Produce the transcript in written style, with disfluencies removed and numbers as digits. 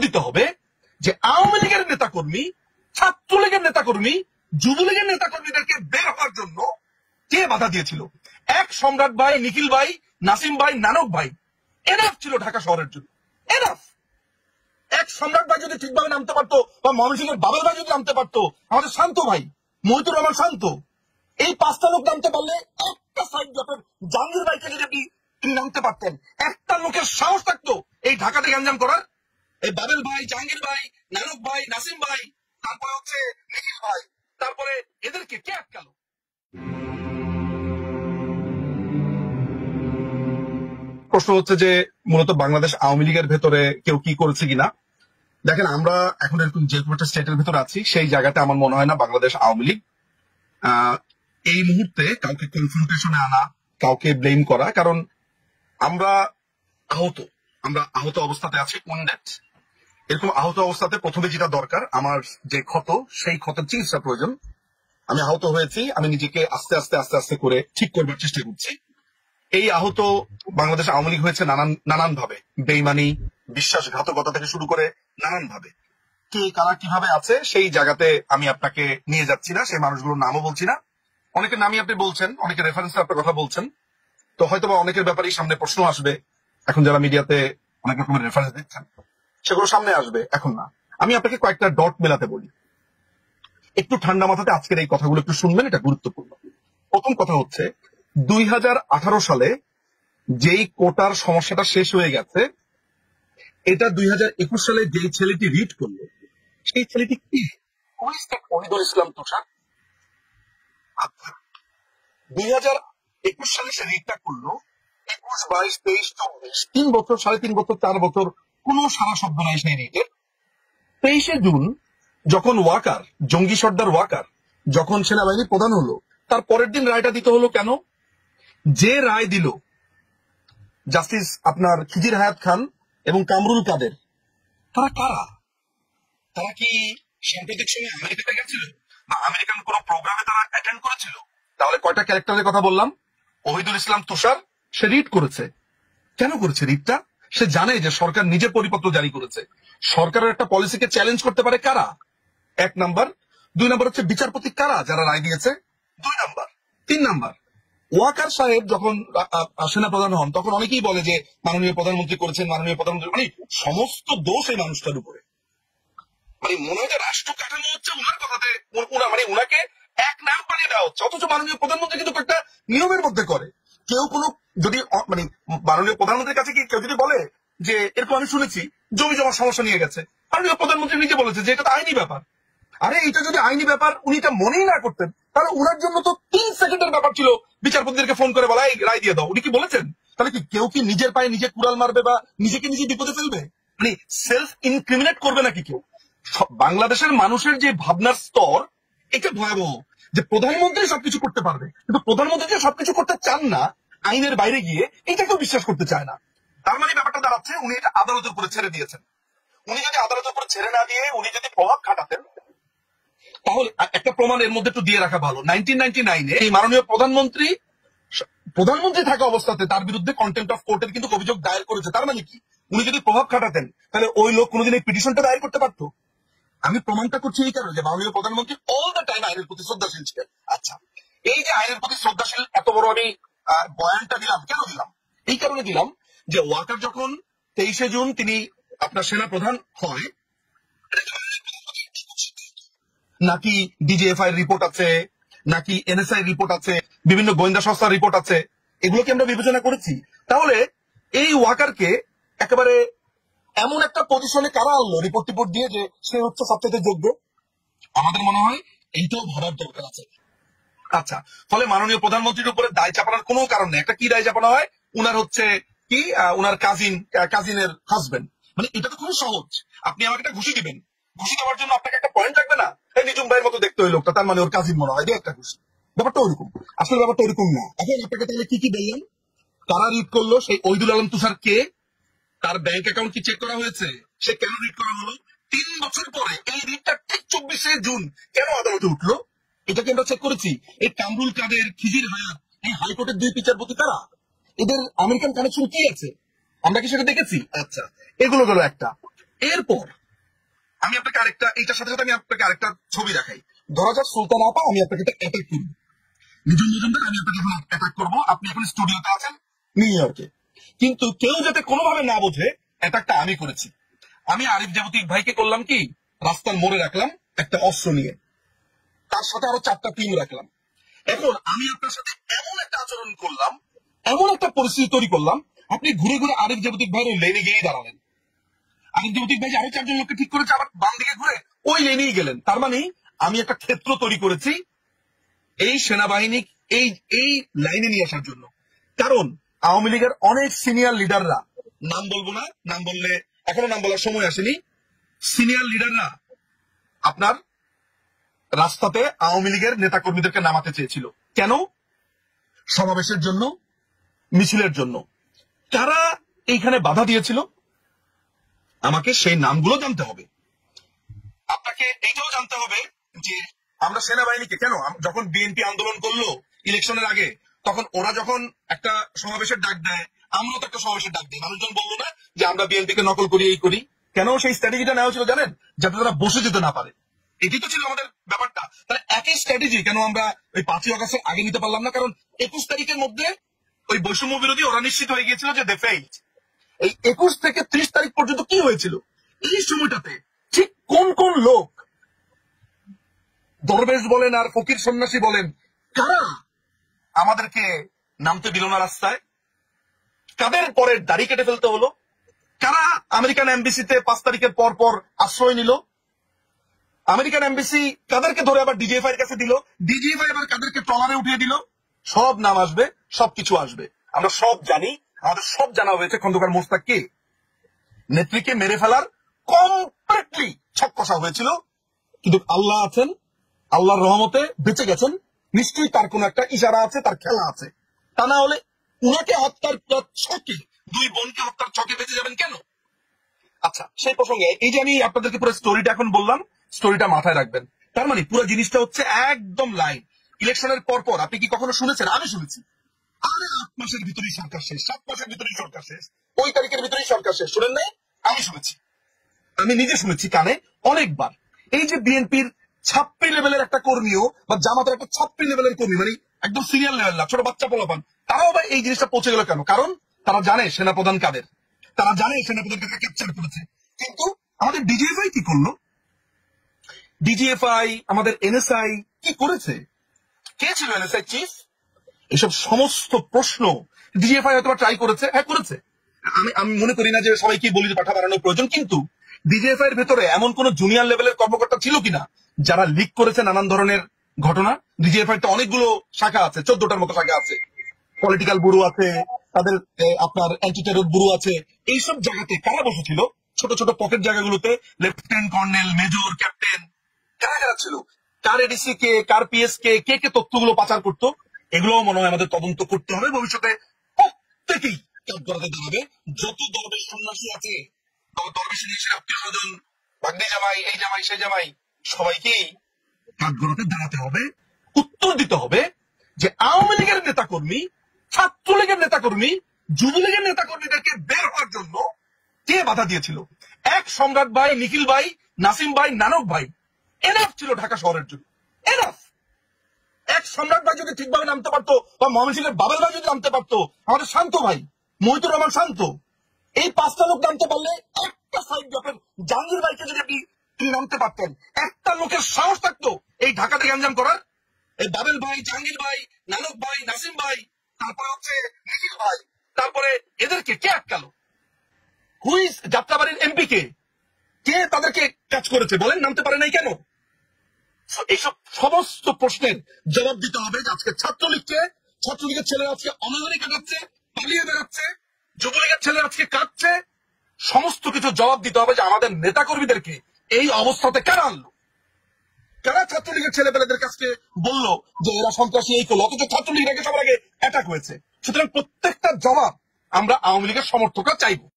দিতে হবে যে আওয়ামী লীগের নেতাকর্মী, ছাত্রলীগের নেতাকর্মী, যুবলীগের নেতাকর্মীদেরকে বের হওয়ার জন্য কে বাধা দিয়েছিল? এক সম্রাট ভাই, নিখিল ভাই, নাসিম ভাই, নানক ভাই এনাফ ছিল ঢাকা শহরের জন্য, এনাফ। এক সম্রাট ভাই যদি ঠিকভাবে নামতে পারতো, বা ময়মনসিংহের বাবেল ভাই যদি নামতে পারতো, আমাদের শান্ত ভাই, মহিতুর রহমান শান্ত, এই 5টা লোক নামতে পারলে, একটা সাইড আপনার জাহাঙ্গীর ভাইকে যদি তিনি নামতে পারতেন, একটা লোকের সাহস থাকতো এই ঢাকাতে গ্যাঞ্জাম করার। এই বাবেল ভাই, জাহাঙ্গীর ভাই, নানক ভাই, নাসিম ভাই, তারপরে হচ্ছে নিখিল ভাই, তারপরে এদেরকে কে আটকালো? প্রশ্ন হচ্ছে যে মূলত বাংলাদেশ আওয়ামী লীগের ভেতরে কেউ কি করেছে কিনা। দেখেন, আমরা এখন এরকম যে কোনো একটা স্টেটের ভেতরে আছি, সেই জায়গাতে আমার মনে হয় না বাংলাদেশ আওয়ামী লীগ এই মুহূর্তে কাউকে কনফ্রন্টেশনে আনা, কাউকে ব্লেম করা, কারণ আমরা আহত অবস্থাতে আছি, উইন্ডেড। এরকম আহত অবস্থাতে প্রথমে যেটা দরকার, আমার যে ক্ষত, সেই ক্ষতের চিকিৎসা প্রয়োজন। আমি আহত হয়েছি, আমি নিজেকে আস্তে আস্তে আস্তে আস্তে করে ঠিক করবার চেষ্টা করছি। এই আহত বাংলাদেশ আওয়ামী লীগ হয়েছে নানান ভাবে, বেইমানি, বিশ্বাসঘাতকতা থেকে শুরু করে নানান ভাবে। কে কারা কিভাবে আছে সেই জায়গাতে আমি আপনাকে নিয়ে যাচ্ছি না, সেই মানুষগুলোর নামও বলছি না। অনেকের নামই আপনি বলছেন, অনেকের রেফারেন্সে আপনার কথা বলছেন, তো হয়তো বা অনেকের ব্যাপারেই সামনে প্রশ্ন আসবে। এখন যারা মিডিয়াতে অনেক রকমের রেফারেন্স দিচ্ছেন, সেগুলো সামনে আসবে, এখন না। আমি আপনাকে কয়েকটা ডট মেলাতে বলি, একটু ঠান্ডা মাথাতে আজকের এই কথাগুলো একটু শুনবেন, এটা গুরুত্বপূর্ণ। প্রথম কথা হচ্ছে, 2018 সালে যেই কোটার সমস্যাটা শেষ হয়ে গেছে, এটা 2021 সালে যেই ছেলেটি রিড করলো, সেই ছেলেটি কি? ওহিদুল ইসলাম তুষার। 2021 সালে সে রিডটা করলো, 21, 22, 23, 24, 3 বছর, 3.5 বছর, 4 বছর, কোনো সারা শব্দ নাই সেই রিডে। 23শে জুন যখন ওয়াকার, জঙ্গি সর্দার ওয়াকার যখন সেনাবাহিনী প্রধান হলো, তার পরের দিন রায়টা দিতে হলো কেন? যে রায় দিল জাস্টিস আপনার খিজির হায়াত খান এবং কামরুল কাদের, তারা কারা? তারা কি সাম্প্রতিক সময় আমেরিকাতে গেছিল, বা আমেরিকান কোন প্রোগ্রামে তারা অ্যাটেন্ড করেছিল? তাহলে কয়টা ক্যারেক্টারের কথা বললাম? ওহিদুল ইসলাম তুষার, সে রিড করেছে। কেন করেছে রিডটা? সে জানে যে সরকার নিজে পরিপত্র জারি করেছে। সরকারের একটা পলিসিকে চ্যালেঞ্জ করতে পারে কারা? 1 নাম্বার। 2 নাম্বার হচ্ছে বিচারপতি কারা, যারা রায় দিয়েছে। 2 নাম্বার। 3 নাম্বার, ওয়াকার সাহেব যখন সেনা প্রধান হন, তখন অনেকেই বলে যে মাননীয় প্রধানমন্ত্রী করেছেন, মাননীয় প্রধানমন্ত্রী, মানে সমস্ত দোষ এই মানুষটার উপরে। মানে মনে হয় যে রাষ্ট্র কাঠামো হচ্ছে উনার কথাতে, মানে উনাকে এক নাম বানিয়ে দেওয়া হচ্ছে, অথচ মাননীয় প্রধানমন্ত্রী কিন্তু একটা নিয়মের মধ্যে করে। কেউ কোনো যদি মানে মাননীয় প্রধানমন্ত্রীর কাছে কি কেউ যদি বলে যে এরকম আমি শুনেছি জমি জমার সমস্যা নিয়ে গেছে, মাননীয় প্রধানমন্ত্রী নিজে বলেছে যে এটা তো আইনি ব্যাপার। আরে এটা যদি আইনি ব্যাপার উনি এটা মনেই না করতেন, তাহলে উনার জন্য তো 3 সেকেন্ডের ব্যাপার ছিল বিচারপতিদেরকে ফোন করে বলা, এই রায় দিয়ে দাও। উনি কি বলেছেন? তাহলে কি কেউ কি নিজের পায়ে নিজে কুড়াল মারবে বা নিজেকে নিজে বিপদে ফেলবে? মানে সেলফ ইনক্রিমিনেট করবে নাকি কেউ? বাংলাদেশের মানুষের যে ভাবনার স্তর, এটা ভয়াবহ, যে প্রধানমন্ত্রী সবকিছু করতে পারবে, কিন্তু প্রধানমন্ত্রী যে সবকিছু করতে চান না আইনের বাইরে গিয়ে, এটা কেউ বিশ্বাস করতে চায় না। তার মানে ব্যাপারটা দাঁড়াচ্ছে উনি এটা আদালতের উপরে ছেড়ে দিয়েছেন। উনি যদি আদালতের উপরে ছেড়ে না দিয়ে উনি যদি প্রভাব খাটাতেন, তাহলে একটা প্রমাণ এর মধ্যে একটু দিয়ে রাখা ভালো। 1999-এ এই মাননীয় প্রধানমন্ত্রী থাকা অবস্থাতে তার বিরুদ্ধে কন্টেম্পট অফ কোর্টের কিন্তু অভিযোগ দায়ের করেছে। তার মানে কি, উনি যদি প্রভাব খাটাতেন তাহলে ওই লোক কোনোদিন এই পিটিশনটা দায়ের করতে পারতো? আমি প্রমাণটা করছি এই কারণে যে মাননীয় প্রধানমন্ত্রী অল দ্য টাইম আইনের প্রতি শ্রদ্ধাশীল ছিলেন। আচ্ছা, এই যে আইনের প্রতি শ্রদ্ধাশীল এত বড় আমি বয়ানটা দিলাম, কেন দিলাম? এই কারণে দিলাম যে ওয়াকার যখন 23শে জুন তিনি আপনার সেনা প্রধান হয়, নাকি ডিজিএফআই রিপোর্ট আছে, নাকি এনএসআই রিপোর্ট আছে, বিভিন্ন গোয়েন্দা সংস্থার রিপোর্ট আছে, এগুলোকে আমরা বিবেচনা করেছি। তাহলে এই ওয়াকারকে একেবারে এমন একটা পজিশনে কারা আনলো রিপোর্ট টিপোর্ট দিয়ে যে সে হচ্ছে সবচেয়ে যোগ্য? আমাদের মনে হয় এইটাও ভাবার দরকার আছে। আচ্ছা, ফলে মাননীয় প্রধানমন্ত্রীর উপরে দায় চাপানোর কোনো কারণ নেই। একটা কি দায় চাপানো হয়? উনার হচ্ছে কি, উনার কাজিনের হাজবেন্ড। মানে এটা তো খুব সহজ। আপনি আমাকে একটা ঘুষি দিবেন, ঘুষি দেওয়ার জন্য আপনাকে একটা পয়েন্ট লাগবে না? এই নিজুম ভাইয়ের মতো দেখতে ওই লোকটা, তার মানে ওর কাজিন মনে হয়, দিয়ে একটা ঘুষি। ব্যাপারটা ওইরকম। আসলে ব্যাপারটা ওইরকম না। এখন আপনাকে তাহলে কি কি বললাম? কারা রিড করলো? সেই ওহিদুল আলম তুষার কে? তার ব্যাংক অ্যাকাউন্ট কি চেক করা হয়েছে? সে কেন রিড করা হলো? 3 বছর পরে এই রিডটা ঠিক 24শে জুন কেন আদালতে উঠলো? এটাকে আমরা চেক করেছি। এই কামরুল কাদের, খিজির হায়াত, এই হাইকোর্টের 2 বিচারপতি কারা? এদের আমেরিকান কানেকশন কি আছে? আমরা কি সেটা দেখেছি? আচ্ছা, এগুলো গেল একটা। এরপর আমি আপনাকে আরেকটা, এইটার সাথে সাথে আমি আপনাকে আরেকটা ছবি দেখাই। ধরা যাক সুলতান আপা, আমি আপনাকে একটা অ্যাটাক করবো, নিজন মজুমদার আমি আপনাকে এখন অ্যাটাক করবো, আপনি এখন স্টুডিওতে আছেন নিউ ইয়র্কে, কিন্তু কেউ যাতে কোনোভাবে না বোঝে অ্যাটাকটা আমি করেছি। আমি আরিফ জাগতিক ভাইকে করলাম কি, রাস্তার মোড়ে রাখলাম একটা অস্ত্র নিয়ে, তার সাথে আরো 4টা টিম রাখলাম। এখন আমি আপনার সাথে এমন একটা আচরণ করলাম, এমন একটা পরিস্থিতি তৈরি করলাম, আপনি ঘুরে ঘুরে আরিফ জাগতিক ভাইয়ের ওই লেনে গিয়েই দাঁড়ালেন। আরিফ জাগতিক ভাই আরো 4জন লোককে ঠিক করেছে, আবার বাম দিকে ঘুরে ওই লেনেই গেলেন। তার মানে আমি একটা ক্ষেত্র তৈরি করেছি এই সেনাবাহিনী এই এই লাইনে নিয়ে আসার জন্য। কারণ আওয়ামী লীগের অনেক সিনিয়র লিডাররা, নাম বলবো না, নাম বললে এখনো নাম বলার সময় আসেনি, সিনিয়র লিডাররা আপনার রাস্তাতে আওয়ামী লীগের নেতা কর্মীদেরকে নামাতে চেয়েছিল। কেন? সমাবেশের জন্য, মিছিলের জন্য। কারা এইখানে বাধা দিয়েছিল? আমাকে সেই নামগুলো জানতে হবে। আপনাকে এইটাও জানতে হবে যে আমরা সেনাবাহিনীকে কেন, যখন বিএনপি আন্দোলন করলো ইলেকশনের আগে, তখন ওরা যখন একটা সমাবেশের ডাক দেয়, আমরাও তো একটা সমাবেশের ডাক দিই, মানুষজন বললো না যে আমরা বিএনপিকে নকল করি, এই করি। কেন সেই স্ট্র্যাটেজিটা নেওয়া ছিল জানেন? যাতে তারা বসে যেতে না পারে। এটি তো ছিল আমাদের ব্যাপারটা। তাহলে একই স্ট্র্যাটেজি কেন আমরা ওই 5ই আগস্টের আগে নিতে পারলাম না? কারণ 21 তারিখের মধ্যে ওই বৈষম্য বিরোধী ওরা নিশ্চিত হয়ে গিয়েছিল যে দে ফেইলড। এই 21 থেকে 30 তারিখ পর্যন্ত কি হয়েছিল? এই সময়টাতে ঠিক কোন কোন লোক, দরবেশ বলেন আর ফকির সন্ন্যাসী বলেন, কারা আমাদেরকে নামতে দিল না রাস্তায়? কাদের পরে দাড়ি কেটে ফেলতে হলো? কারা আমেরিকান এমবিসিতে 5 তারিখের পর পর আশ্রয় নিল? আমেরিকান এমবিসি কাদেরকে ধরে আবার ডিজিএফআই এর কাছে দিল? ডিজিএফআই আবার কাদেরকে ট্রলারে উঠিয়ে দিল? সব নাম আসবে, সবকিছু আসবে, আমরা সব জানি। আমাদের সব জানা হয়েছে খন্দকার মোস্তাককে নেত্রীকে মেরে ফেলার কমপ্লিটলি ছক কষা হয়েছিল। কিন্তু আল্লাহ আছেন, আল্লাহর রহমতে বেঁচে গেছেন। নিশ্চয়ই তার কোন একটা ইশারা আছে, তার খেলা আছে। তা না হলে উনাকে হত্যার ছকে, 2 বোনকে হত্যার ছকে বেঁচে যাবেন কেন? আচ্ছা, সেই প্রসঙ্গে এই যে আমি আপনাদেরকে পুরো স্টোরিটা এখন বললাম, স্টোরিটা মাথায় রাখবেন। তার মানে পুরো জিনিসটা হচ্ছে একদম লাইন। ইলেকশনের পর পর আপনি কি কখনো শুনেছেন? আমি শুনেছি, আরে 8 মাসের ভিতরেই সরকার শেষ, 7 মাসের ভিতরেই সরকার শেষ, ওই তারিখের ভিতরেই সরকার শেষ। শুনেন নাই? আমি শুনেছি, আমি নিজে শুনেছি কানে অনেকবার। এই যে বিএনপির ছাপ্পি লেভেলের একটা কর্মীও বা জামাতের একটা ছাপ্পি লেভেলের কর্মী, মানে একদম সিনিয়র লেভেল না, ছোট বাচ্চা পোলাপান, তারাও বা এই জিনিসটা পৌঁছে গেল কেন? কারণ তারা জানে সেনাপ্রধান কাদের, তারা জানে সেনাপ্রধান কাকে ক্যাপচার করেছে। কিন্তু আমাদের ডিজিএফআই কি করলো? ডিজিএফআই, আমাদের এনএসআই কি করেছে? কে ছিল এনএসআই চিফ? এসব সমস্ত প্রশ্ন ডিজিএফআই হয়তো ট্রাই করেছে, হ্যাঁ করেছে। আমি মনে করি না যে সবাইকে বলি পাঠা বাড়ানোর প্রয়োজন, কিন্তু ডিজিএফআই এর ভেতরে এমন কোন জুনিয়র লেভেলের কর্মকর্তা ছিল কিনা যারা লিক করেছে নানান ধরনের ঘটনা? ডিজিএফআই তো অনেকগুলো শাখা আছে, 14টার মতো শাখা আছে, পলিটিক্যাল ব্যুরো আছে, তাদের আপনার অ্যান্টি টেরর ব্যুরো আছে। এইসব জায়গাতে কারা বসেছিল? ছোট ছোট পকেট জায়গাগুলোতে লেফটেন্যান্ট কর্নেল, মেজর, ক্যাপ্টেন, কারা কারা ছিল? কার এডিসি কে, কার পিএস কে, কে কে তথ্যগুলো পাচার করতো? এগুলোও মনে হয় আমাদের তদন্ত করতে হবে। ভবিষ্যতে প্রত্যেকেই কাঠগড়াতে দাঁড়াবে। যত দরবেশ সন্ন্যাসী আছে, দরবেশ আত্মীয় স্বজন, ভাগ্নে জামাই, এই জামাই সেই জামাই, সবাইকেই কাঠগড়াতে দাঁড়াতে হবে, উত্তর দিতে হবে যে আওয়ামী লীগের নেতাকর্মী, ছাত্রলীগের নেতাকর্মী, যুবলীগের নেতাকর্মীদেরকে বের হওয়ার জন্য কে বাধা দিয়েছিল? এক সম্রাট ভাই, নিখিল ভাই, নাসিম ভাই, নানক ভাই এনাফ ছিল ঢাকা শহরের জন্য, এনাফ। এক সম্রাট ভাই যদি ঠিকভাবে নামতে পারতো, বা ময়মনসিংহের বাবেল ভাই যদি নামতে পারতো, আমাদের শান্ত ভাই মহিতুর রহমান শান্ত, এই 5টা লোক নামতে পারলে, একটা সাইড ব্লকের জাহাঙ্গীর ভাইকে যদি আপনি নামতে পারতেন, একটা লোকের সাহস থাকতো এই ঢাকাতে গ্যাঞ্জাম করার? এই বাবেল ভাই, জাহাঙ্গীর ভাই, নানক ভাই, নাসিম ভাই, তারপরে হচ্ছে নিখিল ভাই, তারপরে এদেরকে কে আটকালো? হুইজ যাত্রাবাড়ির এমপি কে তাদেরকে কাজ করেছে বলেন? নামতে পারে নাই কেন? এইসব সমস্ত প্রশ্নের জবাব দিতে হবে যে আজকে ছাত্রলীগের ছেলেরা আজকে অনাদারি কাটাচ্ছে, পালিয়ে বেড়াচ্ছে, যুবলীগের ছেলেরা আজকে কাটছে। সমস্ত কিছু জবাব দিতে হবে যে আমাদের নেতাকর্মীদেরকে এই অবস্থাতে কারা আনলো, কারা ছাত্রলীগের ছেলেপেলেদের কাছে বললো যে এরা সন্ত্রাসী, এই করলো, অথচ ছাত্রলীগের আগে সবার আগে অ্যাটাক হয়েছে। সুতরাং প্রত্যেকটা জবাব আমরা আওয়ামী লীগের সমর্থকরা চাইবো।